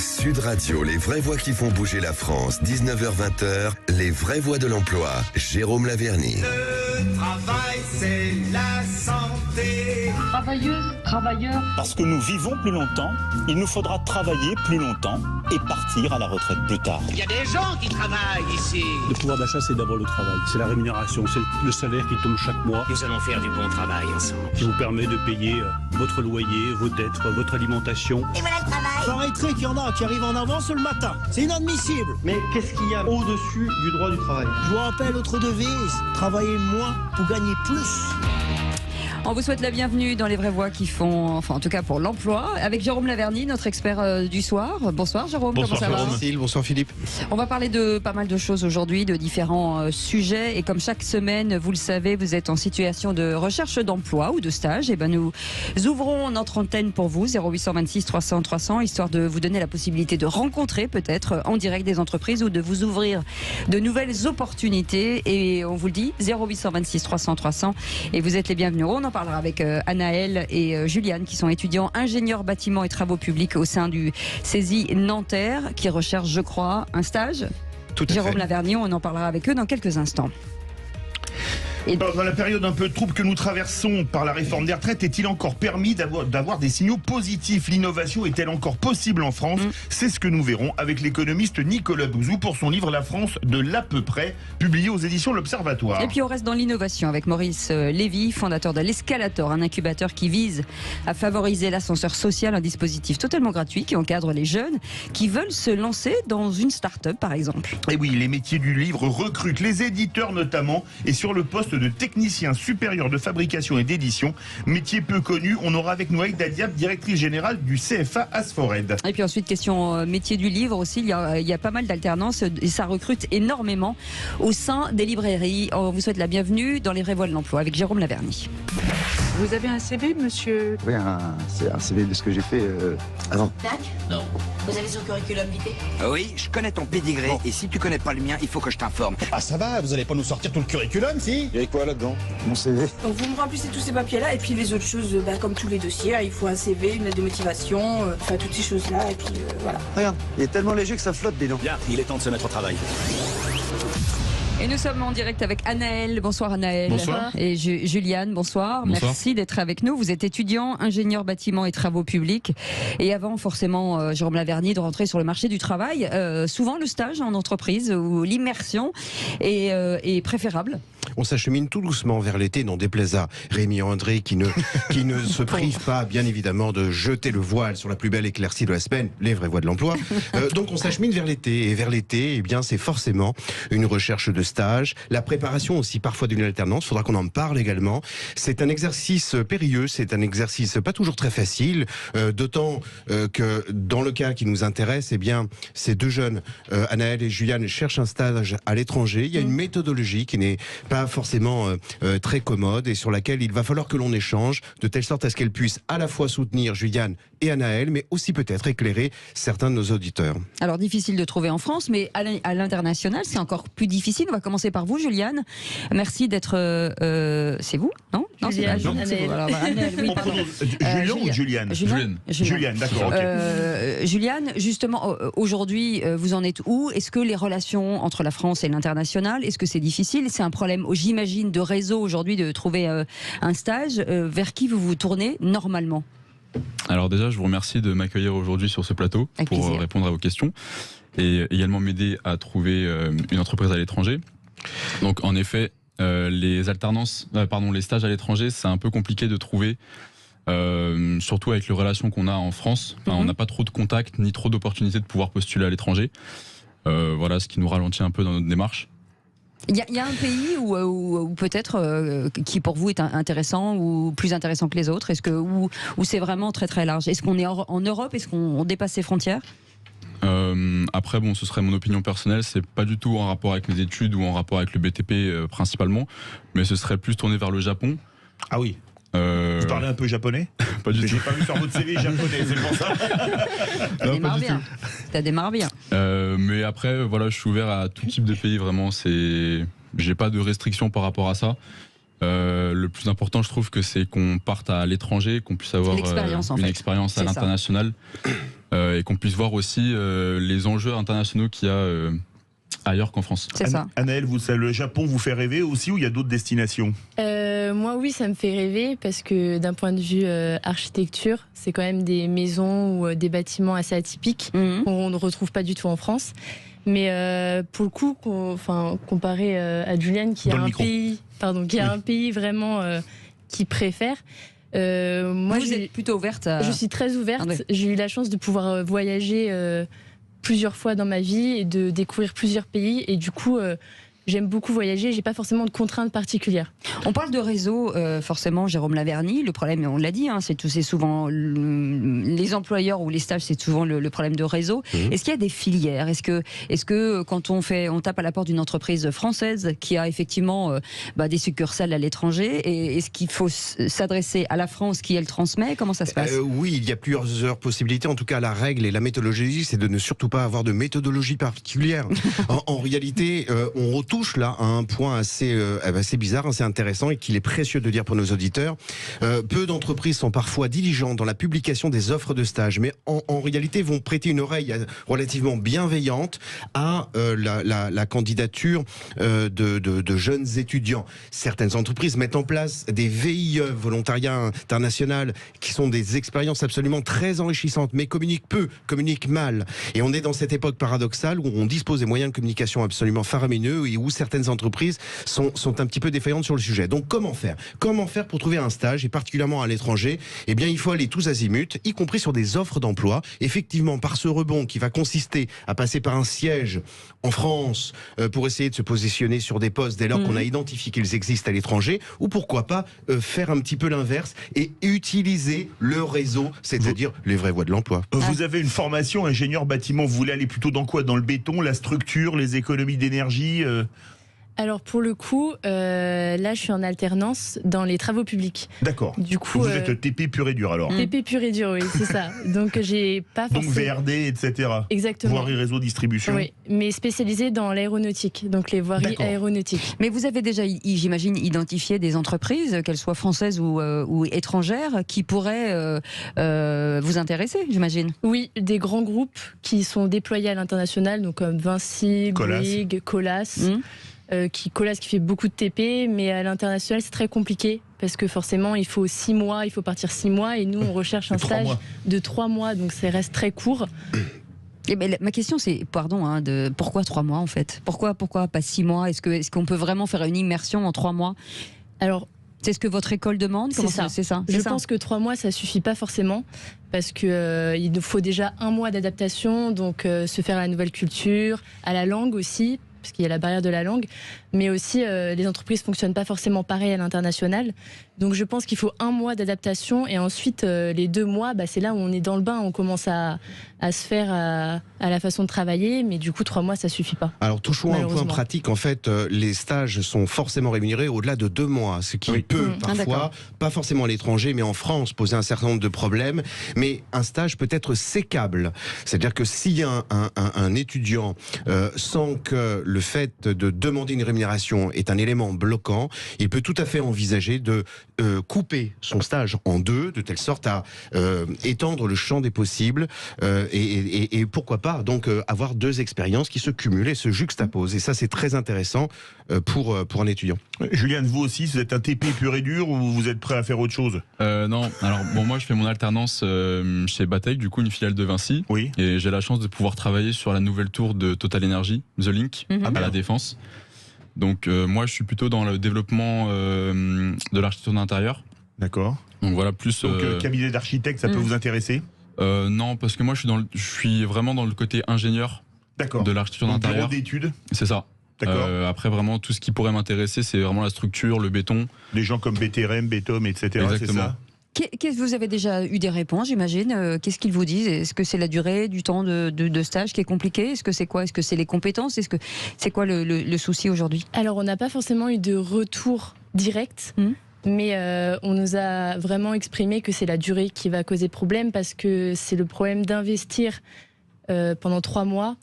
Sud Radio, les vraies voix qui font bouger la France, 19h-20h, les vraies voix de l'emploi, Jérôme Laverny. Le travail, c'est la santé. Travailleuses, travailleurs. Parce que nous vivons plus longtemps, il nous faudra travailler plus longtemps et partir à la retraite plus tard. Il y a des gens qui travaillent ici. Le pouvoir d'achat, c'est d'abord le travail, c'est la rémunération, c'est le salaire qui tombe chaque mois. Nous allons faire du bon travail ensemble. Qui vous permet de payer votre loyer, vos dettes, votre alimentation. Et voilà le travail. Paraîtrait qu'il y en a qui arrivent en avance le matin. C'est inadmissible. Mais qu'est-ce qu'il y a au-dessus du droit du travail? Je vous rappelle notre devise, travailler moins pour gagner plus. On vous souhaite la bienvenue dans les vraies voix qui font, enfin en tout cas pour l'emploi, avec Jérôme Laverny, notre expert du soir. Bonsoir Jérôme, bonsoir, comment ça va? Bonsoir Philippe. On va parler de pas mal de choses aujourd'hui, de différents sujets. Et comme chaque semaine, vous le savez, vous êtes en situation de recherche d'emploi ou de stage. Et ben nous ouvrons notre antenne pour vous, 0826 300 300, histoire de vous donner la possibilité de rencontrer peut-être en direct des entreprises ou de vous ouvrir de nouvelles opportunités. Et on vous le dit, 0826 300 300. Et vous êtes les bienvenus. On en parlera avec Anaël et Juliane qui sont étudiants ingénieurs bâtiments et travaux publics au sein du CESI Nanterre qui recherchent, je crois, un stage. Tout à Jérôme fait. Laverny, on en parlera avec eux dans quelques instants. Et dans la période un peu trouble que nous traversons par la réforme des retraites, est-il encore permis d'avoir des signaux positifs? L'innovation est-elle encore possible en France? C'est ce que nous verrons avec l'économiste Nicolas Bouzou pour son livre La France de l'à peu près, publié aux éditions L'Observatoire. puis on reste dans l'innovation avec Maurice Lévy, fondateur de l'Escalator, un incubateur qui vise à favoriser l'ascenseur social, un dispositif totalement gratuit qui encadre les jeunes qui veulent se lancer dans une start-up par exemple. Et oui, les métiers du livre recrutent les éditeurs notamment, et sur le poste de technicien supérieur de fabrication et d'édition, métier peu connu. On aura avec nous Aïda Diab, directrice générale du CFA Asfored. Et puis ensuite, question métier du livre aussi, il y a pas mal d'alternances et ça recrute énormément au sein des librairies. On vous souhaite la bienvenue dans les vraies voies de l'emploi avec Jérôme Laverny. Vous avez un CV, monsieur? Oui, c'est un CV de ce que j'ai fait avant. Tac. Non. Vous avez son curriculum vitae? Oui, je connais ton pédigré et si tu connais pas le mien, il faut que je t'informe. Ah ça va, vous allez pas nous sortir tout le curriculum, si? Il y avait quoi là-dedans? Mon CV. Donc vous me remplissez tous ces papiers-là et puis les autres choses, comme tous les dossiers, il faut un CV, une lettre de motivation, enfin toutes ces choses-là et puis voilà. Regarde, il est tellement léger que ça flotte des dents. Bien, il est temps de se mettre au travail. Et nous sommes en direct avec Anaël. Bonsoir Anaël. Bonsoir. Et Juliane, bonsoir. Bonsoir. Merci d'être avec nous. Vous êtes étudiant, ingénieur bâtiments et travaux publics. Et avant forcément, Jérôme Laverny, de rentrer sur le marché du travail, souvent le stage en entreprise ou l'immersion est préférable. On s'achemine tout doucement vers l'été, n'en déplaise à Rémi André qui ne se prive pas, bien évidemment, de jeter le voile sur la plus belle éclaircie de la semaine, les vraies voies de l'emploi. Donc on s'achemine vers l'été, et vers l'été, eh bien, c'est forcément une recherche de stage, la préparation aussi parfois d'une alternance, il faudra qu'on en parle également. C'est un exercice périlleux, c'est un exercice pas toujours très facile, d'autant que dans le cas qui nous intéresse, eh bien, ces deux jeunes, Anaël et Juliane, cherchent un stage à l'étranger. Il y a une méthodologie qui n'est pas forcément très commode et sur laquelle il va falloir que l'on échange de telle sorte à ce qu'elle puisse à la fois soutenir Juliane et Anaël, mais aussi peut-être éclairer certains de nos auditeurs. Alors difficile de trouver en France, mais à l'international, c'est encore plus difficile. On va commencer par vous, Juliane. Merci d'être... c'est vous? Non, c'est pas Juliane, c'est vous. Alors, Anaël, oui, pardon. Julian ou Juliane? Juliane, d'accord. Okay. Juliane, justement, aujourd'hui, vous en êtes où? Est-ce que les relations entre la France et l'international, est-ce que c'est difficile? C'est un problème, j'imagine, de réseau aujourd'hui de trouver un stage. Vers qui vous vous tournez normalement? Alors déjà, je vous remercie de m'accueillir aujourd'hui sur ce plateau pour répondre à vos questions et également m'aider à trouver une entreprise à l'étranger. Donc en effet, les stages à l'étranger, c'est un peu compliqué de trouver, surtout avec les relations qu'on a en France. Enfin, on n'a pas trop de contacts ni trop d'opportunités de pouvoir postuler à l'étranger. Voilà, ce qui nous ralentit un peu dans notre démarche. Il y a un pays où peut-être qui pour vous est intéressant ou plus intéressant que les autres? Est-ce que où c'est vraiment très très large? Est-ce qu'on est en Europe? Est-ce qu'on dépasse ses frontières? Après, bon, ce serait mon opinion personnelle. C'est pas du tout en rapport avec mes études ou en rapport avec le BTP principalement, mais ce serait plus tourné vers le Japon. Ah oui. Vous parlez un peu japonais? Pas du tout. J'ai pas vu sur votre CV japonais, c'est pour ça. Ça démarre bien. Mais après, voilà, je suis ouvert à tout type de pays. Vraiment, j'ai pas de restrictions par rapport à ça. Le plus important, je trouve que c'est qu'on parte à l'étranger, qu'on puisse avoir une expérience à l'international. et qu'on puisse voir aussi les enjeux internationaux qu'il y a ailleurs qu'en France. C'est ça. Anaëlle, le Japon vous fait rêver aussi, ou il y a d'autres destinations? Moi, oui, ça me fait rêver parce que d'un point de vue architecture, c'est quand même des maisons ou des bâtiments assez atypiques qu'on ne retrouve pas du tout en France. Mais pour le coup, comparé à Juliane, qui a un pays vraiment qui préfère. Moi, vous êtes plutôt ouverte. Je suis très ouverte. J'ai eu la chance de pouvoir voyager plusieurs fois dans ma vie et de découvrir plusieurs pays. Et du coup, j'aime beaucoup voyager. J'ai pas forcément de contraintes particulières. On parle de réseau, forcément, Jérôme Laverny. Le problème, on l'a dit, c'est souvent les employeurs ou les stages, c'est souvent le problème de réseau. Est-ce qu'il y a des filières? Est-ce que quand on tape à la porte d'une entreprise française qui a effectivement des succursales à l'étranger, et est-ce qu'il faut s'adresser à la France qui elle transmet? Comment ça se passe? Oui, il y a plusieurs possibilités. En tout cas, la règle et la méthodologie, c'est de ne surtout pas avoir de méthodologie particulière. En réalité, on retouche là à un point assez bizarre, assez intéressant, et qu'il est précieux de dire pour nos auditeurs. Peu d'entreprises sont parfois diligentes dans la publication des offres de stage, mais en réalité vont prêter une oreille relativement bienveillante à la candidature de jeunes étudiants. Certaines entreprises mettent en place des VIE, volontariat international, qui sont des expériences absolument très enrichissantes, mais communiquent peu, communiquent mal. Et on est dans cette époque paradoxale où on dispose des moyens de communication absolument faramineux et où certaines entreprises sont un petit peu défaillantes sur le sujet. Donc comment faire pour trouver un stage, et particulièrement à l'étranger? Eh bien, il faut aller tous azimuts, y compris sur des offres d'emploi. Effectivement, par ce rebond qui va consister à passer par un siège en France pour essayer de se positionner sur des postes dès lors qu'on a identifié qu'ils existent à l'étranger, ou pourquoi pas faire un petit peu l'inverse et utiliser le réseau, c'est-à-dire les vraies voies de l'emploi. Vous avez une formation ingénieur bâtiment, vous voulez aller plutôt dans quoi? Dans le béton, la structure, les économies d'énergie Alors pour le coup, là je suis en alternance dans les travaux publics. D'accord. Du coup, vous êtes TP pur et dur alors. TP pur et dur, oui, c'est ça. Donc j'ai pas forcément... Donc VRD, etc. Exactement. Voirie, réseau, distribution. Oui, mais spécialisé dans l'aéronautique, donc les voiries aéronautiques. Mais vous avez déjà, j'imagine, identifié des entreprises, qu'elles soient françaises ou étrangères, qui pourraient vous intéresser, j'imagine? Oui, des grands groupes qui sont déployés à l'international, donc comme Vinci, Bouygues, Colas. Colas qui fait beaucoup de TP, mais à l'international c'est très compliqué parce que forcément il faut 6 mois, il faut partir 6 mois, et nous on recherche un stage de 3 mois, donc ça reste très court. Et ben, ma question c'est, pourquoi 3 mois en fait? Pourquoi pas 6 mois? Est-ce qu'on peut vraiment faire une immersion en 3 mois? Alors, c'est ce que votre école demande? C'est ça. Je pense que 3 mois ça suffit pas forcément, parce que il nous faut déjà 1 mois d'adaptation, donc se faire à la nouvelle culture, à la langue aussi, parce qu'il y a la barrière de la langue, mais aussi les entreprises ne fonctionnent pas forcément pareil à l'international. Donc je pense qu'il faut 1 mois d'adaptation, et ensuite les 2 mois, c'est là où on est dans le bain, on commence à se faire à la façon de travailler, mais du coup 3 mois ça suffit pas. Alors touchons un point pratique, en fait les stages sont forcément rémunérés au-delà de 2 mois, ce qui peut parfois, pas forcément à l'étranger, mais en France, poser un certain nombre de problèmes. Mais un stage peut être sécable, c'est-à-dire que si un étudiant sent que le fait de demander une rémunération est un élément bloquant, il peut tout à fait envisager de couper son stage en 2, de telle sorte à étendre le champ des possibles, et pourquoi pas donc avoir 2 expériences qui se cumulent et se juxtaposent. Et ça c'est très intéressant pour un étudiant. Juliane, vous aussi, vous êtes un TP pur et dur, ou vous êtes prêt à faire autre chose? Non, alors moi je fais mon alternance chez Batec, du coup une filiale de Vinci, et j'ai la chance de pouvoir travailler sur la nouvelle tour de Total Energy, The Link, à la Défense. Donc moi je suis plutôt dans le développement de l'architecture d'intérieur. D'accord. Donc voilà, plus... Donc cabinet d'architecte, ça peut vous intéresser? Non, parce que moi je suis vraiment dans le côté ingénieur de l'architecture d'intérieur. Bureau d'études? C'est ça. Après vraiment tout ce qui pourrait m'intéresser, c'est vraiment la structure, le béton. Des gens comme BTRM, Betom, etc. Exactement. Vous avez déjà eu des réponses, j'imagine. Qu'est-ce qu'ils vous disent? Est-ce que c'est la durée du temps de stage qui est compliqué? Est-ce que c'est quoi? Est-ce que c'est les compétences? C'est quoi le souci aujourd'hui? Alors, on n'a pas forcément eu de retour direct, mais on nous a vraiment exprimé que c'est la durée qui va causer problème, parce que c'est le problème d'investir pendant 3 mois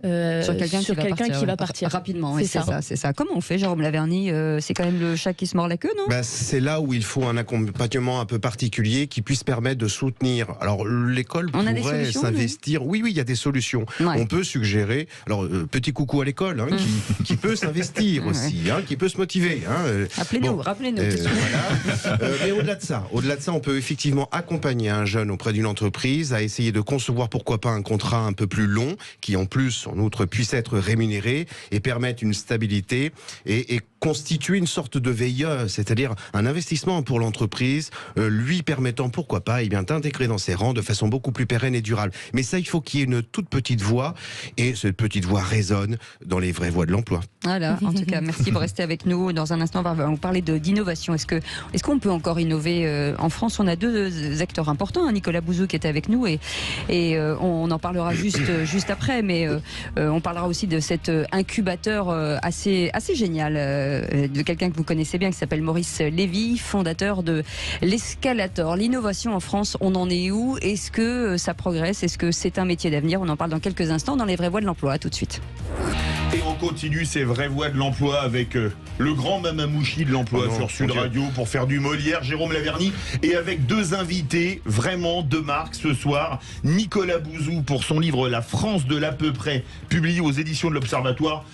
sur quelqu'un qui va partir rapidement. C'est ça. Comment on fait, Jérôme Laverny? C'est quand même le chat qui se mord la queue, non? C'est là où il faut un accompagnement un peu particulier qui puisse permettre de soutenir. Alors l'école pourrait s'investir. Oui, il y a des solutions. Ouais. On peut suggérer. Alors petit coucou à l'école, qui peut s'investir aussi, qui peut se motiver. Rappelez-nous. Voilà. Mais au-delà de ça, on peut effectivement accompagner un jeune auprès d'une entreprise à essayer de concevoir pourquoi pas un contrat un peu plus long, qui en plus, en outre, puisse être rémunéré et permettre une stabilité et constituer une sorte de veilleur, c'est-à-dire un investissement pour l'entreprise, lui permettant, pourquoi pas, d'intégrer dans ses rangs de façon beaucoup plus pérenne et durable. Mais ça, il faut qu'il y ait une toute petite voix, et cette petite voix résonne dans les vraies voies de l'emploi. Voilà, en tout cas, merci pour rester avec nous. Dans un instant, on va vous parler d'innovation. Est-ce qu'on peut encore innover en France? On a deux acteurs importants, Nicolas Bouzou qui était avec nous, et on en parlera juste après, mais on parlera aussi de cet incubateur assez génial, de quelqu'un que vous connaissez bien, qui s'appelle Maurice Lévy, fondateur de l'Escalator. L'innovation en France, on en est où? Est-ce que ça progresse? Est-ce que c'est un métier d'avenir? On en parle dans quelques instants dans les vraies voies de l'emploi. À tout de suite. Et on continue ces vraies voies de l'emploi avec le grand mamamouchi de l'emploi sur Sud Radio pour faire du Molière, Jérôme Laverny, et avec deux invités vraiment de marque ce soir. Nicolas Bouzou pour son livre La France de l'à peu près, publié aux éditions de l'Observatoire,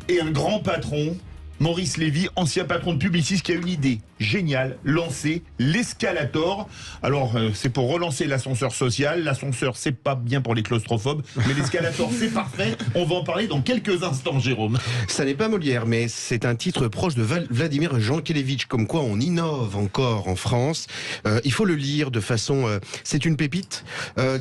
et un grand patron, Maurice Lévy, ancien patron de Publicis, qui a une idée géniale, lancer l'Escalator. Alors, c'est pour relancer l'ascenseur social. L'ascenseur, c'est pas bien pour les claustrophobes, mais l'Escalator, c'est parfait. On va en parler dans quelques instants, Jérôme. Ça n'est pas Molière, mais c'est un titre proche de Vladimir Jankélévitch, comme quoi on innove encore en France. Il faut le lire de façon... c'est une pépite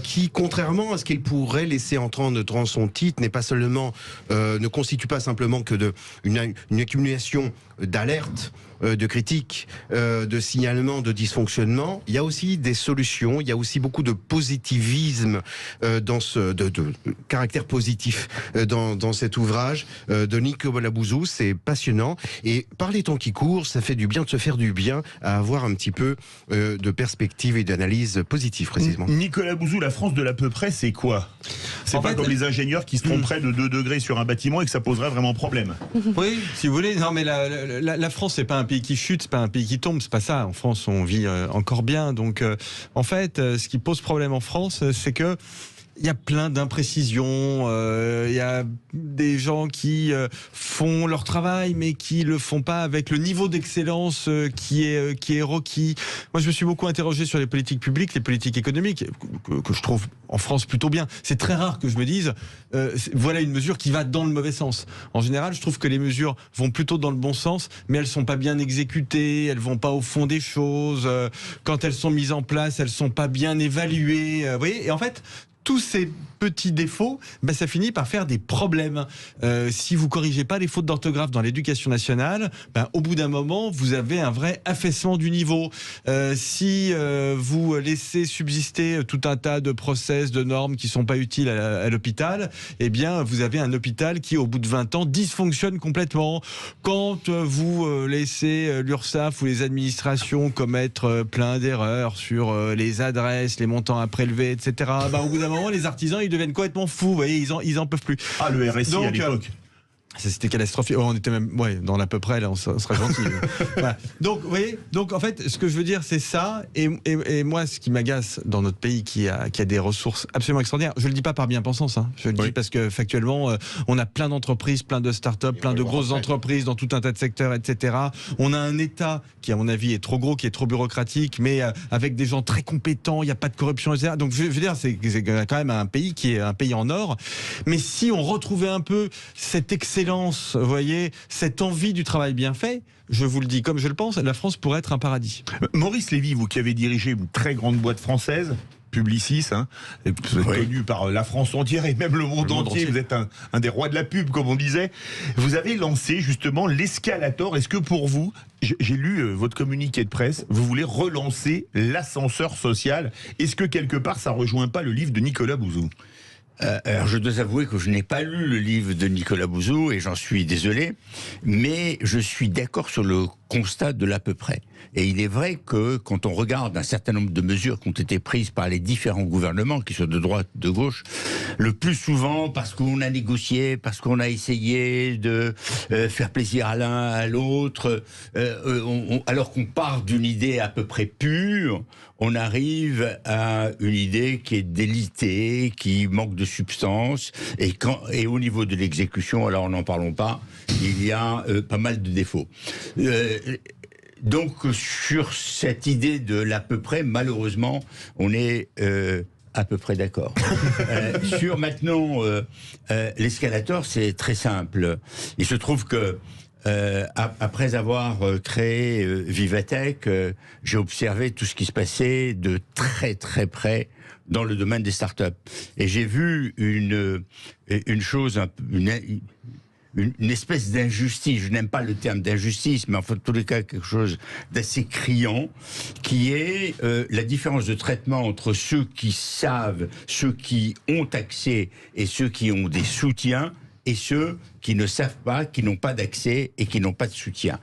qui, contrairement à ce qu'il pourrait laisser entendre dans son titre, n'est pas seulement... ne constitue pas simplement que une accumulation d'alertes, de critiques, de signalements, de dysfonctionnements. Il y a aussi des solutions, il y a aussi beaucoup de positivisme, de caractère positif dans cet ouvrage de Nicolas Bouzou. C'est passionnant. Et par les temps qui courent, ça fait du bien de se faire du bien à avoir un petit peu de perspective et d'analyse positive, précisément. Nicolas Bouzou, la France de l'à peu près, c'est quoi? C'est pas comme les ingénieurs qui se tromperaient de 2 degrés sur un bâtiment et que ça poserait vraiment problème. Oui, si vous voulez. Non, mais la France, c'est pas un pays qui chute, c'est pas un pays qui tombe, c'est pas ça. En France, on vit encore bien. Donc, en fait, ce qui pose problème en France, c'est que il y a plein d'imprécisions, il y a des gens qui font leur travail mais qui le font pas avec le niveau d'excellence qui est requis. Moi, je me suis beaucoup interrogé sur les politiques publiques, les politiques économiques que je trouve en France plutôt bien. C'est très rare que je me dise voilà une mesure qui va dans le mauvais sens. En général, je trouve que les mesures vont plutôt dans le bon sens, mais elles sont pas bien exécutées, elles vont pas au fond des choses. Quand elles sont mises en place, elles sont pas bien évaluées. Vous voyez, et en fait, tous ces petits défauts, ça finit par faire des problèmes. Si vous corrigez pas les fautes d'orthographe dans l'éducation nationale, au bout d'un moment, vous avez un vrai affaissement du niveau. Si vous laissez subsister tout un tas de process, de normes qui sont pas utiles à l'hôpital, eh bien, vous avez un hôpital qui, au bout de 20 ans, dysfonctionne complètement. Quand vous laissez l'URSSAF ou les administrations commettre plein d'erreurs sur les adresses, les montants à prélever, etc., au bout d'un moment, les artisans, ils deviennent complètement fous, vous voyez, ils en peuvent plus. Ah, le RSI à l'époque. C'était catastrophique. On était même, dans l'à peu près, là, on serait gentil. Voilà. Donc, vous voyez, en fait, ce que je veux dire, c'est ça. Et moi, ce qui m'agace dans notre pays, qui a des ressources absolument extraordinaires, je le dis pas par bien-pensance, je le dis parce que factuellement, on a plein d'entreprises, plein de start-up, plein de grosses entreprises dans tout un tas de secteurs, etc. On a un État qui, à mon avis, est trop gros, qui est trop bureaucratique, mais avec des gens très compétents, il n'y a pas de corruption, etc. Donc, je veux dire, c'est quand même un pays qui est un pays en or. Mais si on retrouvait un peu cette excellence, vous voyez, cette envie du travail bien fait, je vous le dis comme je le pense, la France pourrait être un paradis. Maurice Lévy, vous qui avez dirigé une très grande boîte française, Publicis, vous êtes connu par la France entière et même le monde entier. Vous êtes un des rois de la pub, comme on disait. Vous avez lancé justement l'Escalator. Est-ce que pour vous, j'ai lu votre communiqué de presse, vous voulez relancer l'ascenseur social? Est-ce que quelque part ça rejoint pas le livre de Nicolas Bouzou? Alors je dois avouer que je n'ai pas lu le livre de Nicolas Bouzou et j'en suis désolé, mais je suis d'accord sur le constat de l'à peu près. Et il est vrai que quand on regarde un certain nombre de mesures qui ont été prises par les différents gouvernements, qui sont de droite, de gauche, le plus souvent parce qu'on a négocié, parce qu'on a essayé de faire plaisir à l'un, à l'autre, alors qu'on part d'une idée à peu près pure, on arrive à une idée qui est délitée, qui manque de substance, et au niveau de l'exécution, alors n'en parlons pas, il y a pas mal de défauts. Donc sur cette idée de l'à peu près, malheureusement, on est à peu près d'accord. Sur maintenant l'escalator, c'est très simple. Il se trouve que après avoir créé Vivatech, j'ai observé tout ce qui se passait de très très près dans le domaine des startups. Et j'ai vu une chose, une espèce d'injustice, je n'aime pas le terme d'injustice, mais en fait, en tous les cas, quelque chose d'assez criant, qui est la différence de traitement entre ceux qui savent, ceux qui ont accès et ceux qui ont des soutiens, et ceux qui ne savent pas, qui n'ont pas d'accès et qui n'ont pas de soutien.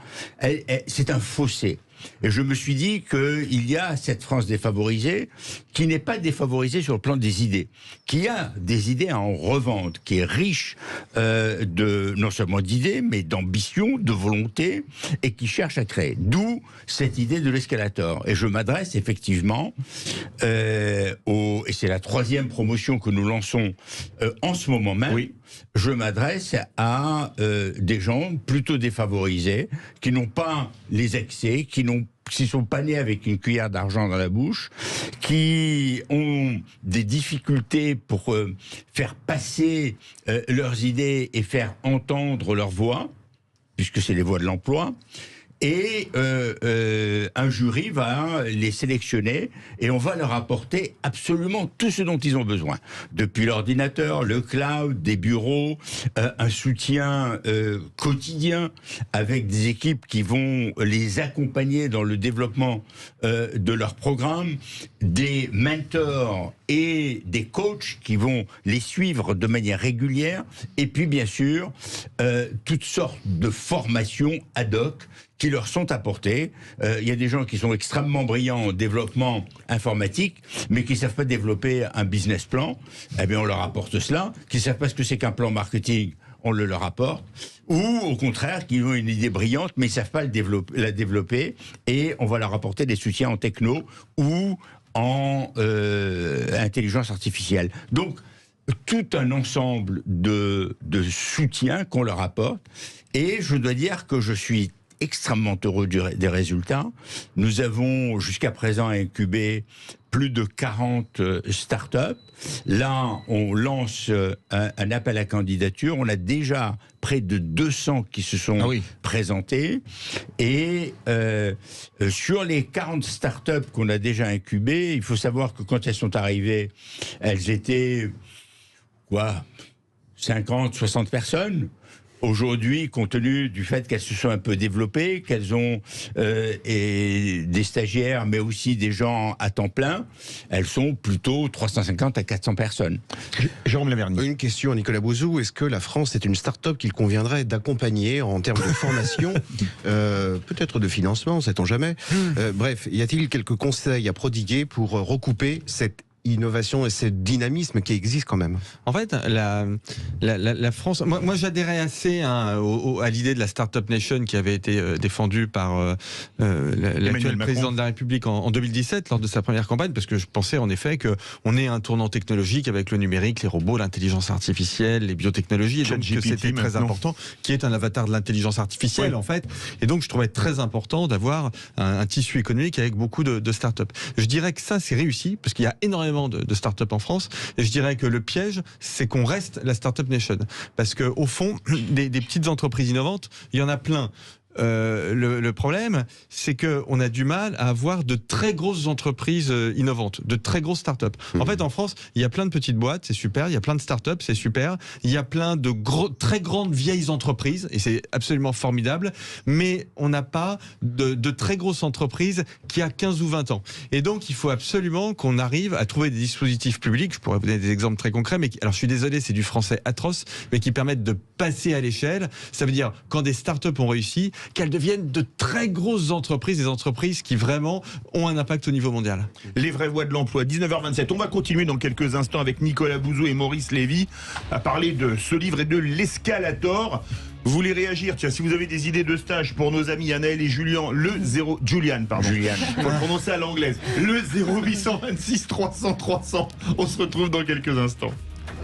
C'est un fossé. Et je me suis dit qu'il y a cette France défavorisée qui n'est pas défavorisée sur le plan des idées, qui a des idées à en revendre, qui est riche non seulement d'idées, mais d'ambition, de volonté, et qui cherche à créer. D'où cette idée de l'escalator. Et je m'adresse effectivement, et c'est la 3e promotion que nous lançons en ce moment même, oui. Je m'adresse à des gens plutôt défavorisés, qui n'ont pas les accès, qui sont pas nés avec une cuillère d'argent dans la bouche, qui ont des difficultés pour faire passer leurs idées et faire entendre leur voix, puisque c'est les voix de l'emploi. Et un jury va les sélectionner et on va leur apporter absolument tout ce dont ils ont besoin. Depuis l'ordinateur, le cloud, des bureaux, un soutien quotidien avec des équipes qui vont les accompagner dans le développement de leur programme, des mentors et des coachs qui vont les suivre de manière régulière, et puis bien sûr toutes sortes de formations ad hoc qui leur sont apportées. Il y a des gens qui sont extrêmement brillants en développement informatique, mais qui ne savent pas développer un business plan. Eh bien, on leur apporte cela. Qui ne savent pas ce que c'est qu'un plan marketing, on le leur apporte. Ou, au contraire, qui ont une idée brillante, mais ils ne savent pas la développer, et on va leur apporter des soutiens en techno ou en intelligence artificielle. Donc, tout un ensemble de soutiens qu'on leur apporte. Et je dois dire que je suis extrêmement heureux des résultats. Nous avons jusqu'à présent incubé plus de 40 startups. Là, on lance un appel à candidature. On a déjà près de 200 qui se sont présentés. Et sur les 40 startups qu'on a déjà incubées, il faut savoir que quand elles sont arrivées, elles étaient 50, 60 personnes. Aujourd'hui, compte tenu du fait qu'elles se sont un peu développées, qu'elles ont des stagiaires, mais aussi des gens à temps plein, elles sont plutôt 350 à 400 personnes. Jérôme Laverny. Une question à Nicolas Bouzou. Est-ce que la France est une start-up qu'il conviendrait d'accompagner en termes de formation, peut-être de financement, sait-on jamais. Bref, y a-t-il quelques conseils à prodiguer pour recouper cette innovation et ce dynamisme qui existe quand même? En fait, la France... Moi j'adhérais assez à l'idée de la Startup Nation qui avait été défendue par l'actuel président de la République en 2017 lors de sa première campagne, parce que je pensais en effet qu'on est un tournant technologique avec le numérique, les robots, l'intelligence artificielle, les biotechnologies, et donc que c'était très important, qui est un avatar de l'intelligence artificielle en fait. Et donc je trouvais très important d'avoir un tissu économique avec beaucoup de startups. Je dirais que ça c'est réussi, parce qu'il y a énormément de start-up en France, et je dirais que le piège, c'est qu'on reste la Startup Nation. Parce qu'au fond, des petites entreprises innovantes, il y en a plein. Le problème, c'est qu'on a du mal à avoir de très grosses entreprises innovantes, de très grosses startups. En fait, en France, il y a plein de petites boîtes, c'est super. Il y a plein de startups, c'est super. Il y a plein de très grandes vieilles entreprises, et c'est absolument formidable. Mais on n'a pas de très grosses entreprises qui a 15 ou 20 ans. Et donc, il faut absolument qu'on arrive à trouver des dispositifs publics. Je pourrais vous donner des exemples très concrets, mais alors je suis désolé, c'est du français atroce, mais qui permettent de passer à l'échelle. Ça veut dire, quand des startups ont réussi, qu'elles deviennent de très grosses entreprises, des entreprises qui vraiment ont un impact au niveau mondial. Les vraies voies de l'emploi, 19h27. On va continuer dans quelques instants avec Nicolas Bouzou et Maurice Lévy à parler de ce livre et de l'Escalator. Vous voulez réagir? Tiens, si vous avez des idées de stage pour nos amis Anaël et Julian, Julian, faut le prononcer à l'anglaise. Le 0826 300 300. On se retrouve dans quelques instants.